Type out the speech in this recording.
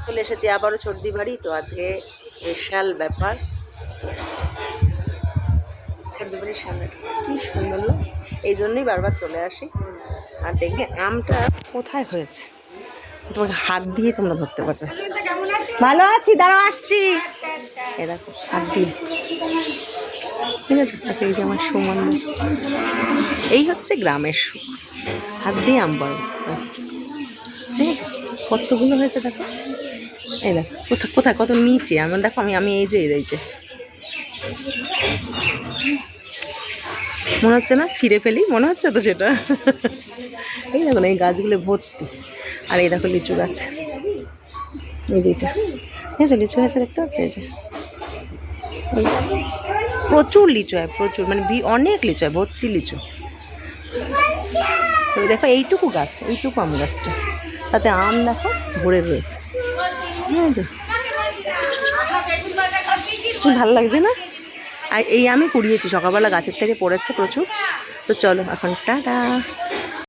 চলে এসেছি আবারও সর্দি বাড়ি। তো আজকে স্পেশাল ব্যাপার, সর্দি বাড়ির সামনে কি সুন্দর লোক, এই জন্যই বারবার চলে আসি। আর দেখবে আমটা কোথায় হয়েছে, তোমাকে হাত দিয়ে তোমরা ধরতে পারবে। ভালো আছি, দাঁড়াও আসছি। এ দেখো হাত দিয়ে, ঠিক আছে। এই যে আমার সুমন, এই হচ্ছে গ্রামের সুখ, হাত দিয়ে আম পারবো, ঠিক আছে। কতগুলো হয়েছে দেখো, এই দেখো কোথায় কোথায় কত নিচে আমার, দেখো আমি এই যে মনে হচ্ছে না ছিঁড়ে ফেলি, মনে হচ্ছে তো সেটা। এই দেখো না, এই গাছগুলো ভর্তি। আর এই দেখো লিচু গাছ, এই যে এটা, ঠিক আছে, লিচু গাছে দেখতে পাচ্ছি। এই যে প্রচুর লিচু হয়, প্রচুর, মানে অনেক লিচু হয়, ভর্তি লিচু। তো দেখো এইটুকু গাছ, এইটুকু আম গাছটা, তাতে আম দেখো ভরে রয়েছে, ঠিক আছে। ভালো লাগছে না? আর এই আমি কুড়িয়েছি সকালবেলা, গাছের থেকে পড়েছে প্রচুর। তো চলো এখন টাটা।